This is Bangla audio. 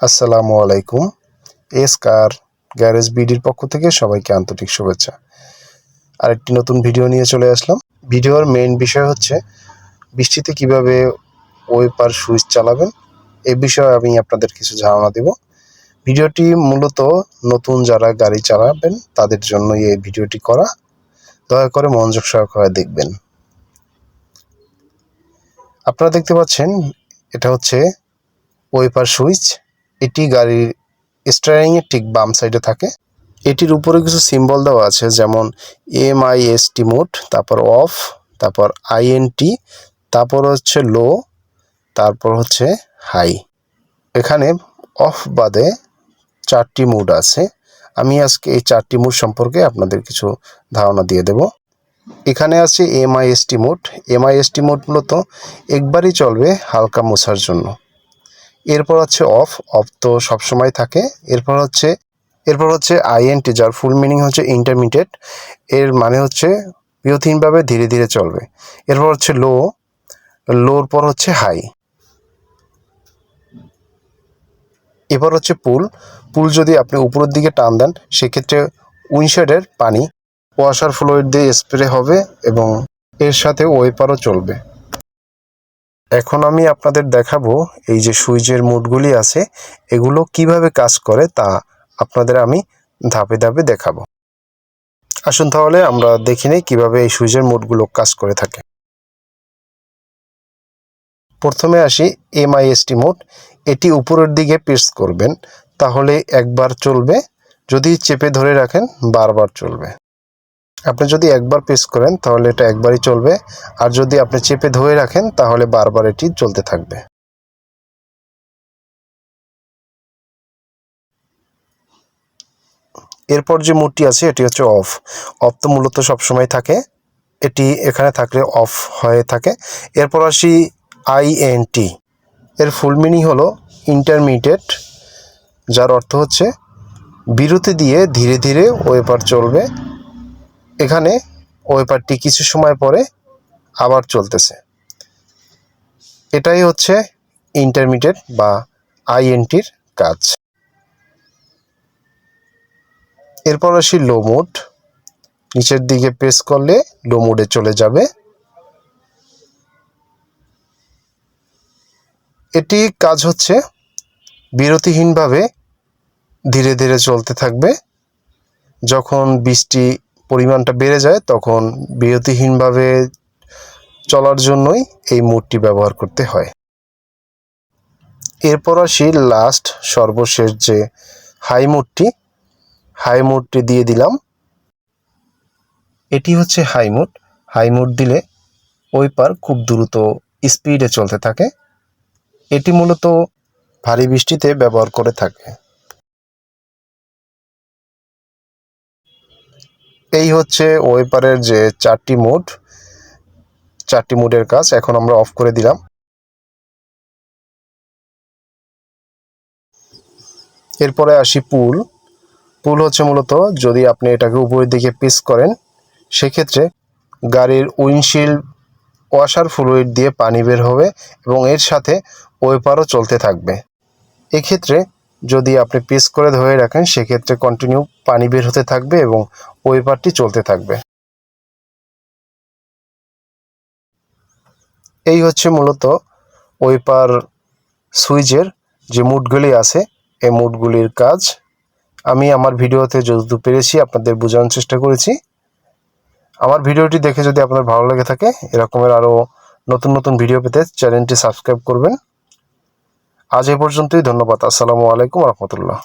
আসসালামু আলাইকুম। এস কার গ্যারেজ বিডির পক্ষ থেকে সবাইকে আন্তরিক শুভেচ্ছা। আরেকটি নতুন ভিডিও নিয়ে চলে আসলাম। ভিডিওর মেইন বিষয় হচ্ছে বৃষ্টিতে কিভাবে ওয়েপার সুইচ চালাবেন এই বিষয়ে আমি আপনাদের কিছু ধারণা দেব। ভিডিওটি মূলত নতুন যারা গাড়ি চালাবেন তাদের জন্য এই ভিডিওটি করা। দয়া করে মনোযোগ সহকারে দেখবেন। আপনারা দেখতে পাচ্ছেন এটা হচ্ছে ওয়েপার সুইচ। এটি গাড়ির স্টিয়ারিং এর ঠিক বাম সাইডে থাকে। এটির উপরে কিছু সিম্বল দেওয়া আছে, যেমন MIST মোড, তারপর অফ, তারপর INT, তারপর হচ্ছে লো, তারপর হচ্ছে হাই। এখানে অফ বাদে 4টি মোড আছে। আমি আজকে এই 4টি মোড সম্পর্কে আপনাদের কিছু ধারণা দিয়ে দেব। এখানে আছে MIST মোড। MIST মোড মূলত একবারই চলবে হালকা মোছার জন্য। এরপর হচ্ছে অফ তো সবসময় থাকে। এরপর হচ্ছে INT, যার ফুল মিনিং হচ্ছে ইন্টারমিডিয়েট। এর মানে হচ্ছে বিরতিহীনভাবে ধীরে ধীরে চলবে। এরপর হচ্ছে লোর পর হচ্ছে হাই। এরপর হচ্ছে পুল যদি আপনি উপরের দিকে টান দেন সেক্ষেত্রে উইন্ডশিল্ডের পানি ওয়াশার ফ্লুইড দিয়ে স্প্রে হবে এবং এর সাথে ওয়েপারও চলবে। এখন আমি আপনাদের দেখাবো এই যে সুইচের মোডগুলি আছে এগুলো কিভাবে কাজ করে তা আপনাদের আমি ধাপে ধাপে দেখাবো। আসুন তাহলে আমরা দেখি নেই কিভাবে এই সুইচের মোডগুলো কাজ করে থাকে। প্রথমে আসি MIST মোড। এটি উপরের দিকে প্রেস করবেন, তাহলে একবার চলবে। যদি চেপে ধরে রাখেন বারবার চলবে। আপনি যদি একবার প্রেস করেন তাহলে এটা একবারই চলবে, আর যদি আপনি চেপে ধরে রাখেন তাহলে বারবার এটি চলতে থাকবে। এরপর যে মোডটি আছে এটি হচ্ছে অফ তো মূলত সবসময় থাকে, এটি এখানে থাকলে অফ হয়ে থাকে। এরপর আসি INT। এর ফুল মিনিং হলো ইন্টারমিডিয়েট, যার অর্থ হচ্ছে বিরতি দিয়ে ধীরে ধীরে ওয়েপার চলবে। এখানে ওয়েপারটি কিছু সময় পরে আবার চলতেছে। এটাই হচ্ছে ইন্টারমিডিয়েট বা INTর কাজ। এরপর আসি লো মোড। নিচের দিকে প্রেস করলে লো মোডে চলে যাবে। এটি কাজ হচ্ছে বিরতিহীনভাবে ধীরে ধীরে চলতে থাকবে। যখন বৃষ্টি পরিমাণটা বেড়ে যায় তখন বিরতিহীনভাবে চলার জন্যই এই মোডটি ব্যবহার করতে হয়। এরপর আসি সর্বশেষ যে হাই মোডটি দিয়ে দিলাম। এটি হচ্ছে হাই মোড দিলে ওয়েপার খুব দ্রুত স্পিডে চলতে থাকে। এটি মূলত ভারী বৃষ্টিতে ব্যবহার করে থাকে। এই হচ্ছে ওয়েপারের যে 4টি মোডের কাজ। এখন আমরা অফ করে দিলাম। এরপরে আসি পুল হচ্ছে মূলত যদি আপনি এটাকে উপরের দিকে প্রেস করেন সেক্ষেত্রে গাড়ির উইন্ডশিল্ড ওয়াশার ফ্লুইড দিয়ে পানি বের হবে এবং এর সাথে ওয়েপারও চলতে থাকবে। এক্ষেত্রে যদি আপনি প্রেস করে ধরে রাখেন সেক্ষেত্রে কন্টিনিউ পানি বের হতে থাকবে এবং ওয়েপারটি চলতে থাকবে। এই হচ্ছে মূলত ওয়েপার সুইচের যে মোডগুলি আছে এই মোডগুলির কাজ। আমি আমার ভিডিওতে যতদূর পেরেছি আপনাদের বোঝানোর চেষ্টা করেছি। আমার ভিডিওটি দেখে যদি আপনার ভালো লেগে থাকে এরকমের আরও নতুন নতুন ভিডিও পেতে চ্যানেলটি সাবস্ক্রাইব করবেন। আজ এ পর্যন্তই। ধন্যবাদ। আসসালামু আলাইকুম রহমতুল্লাহ।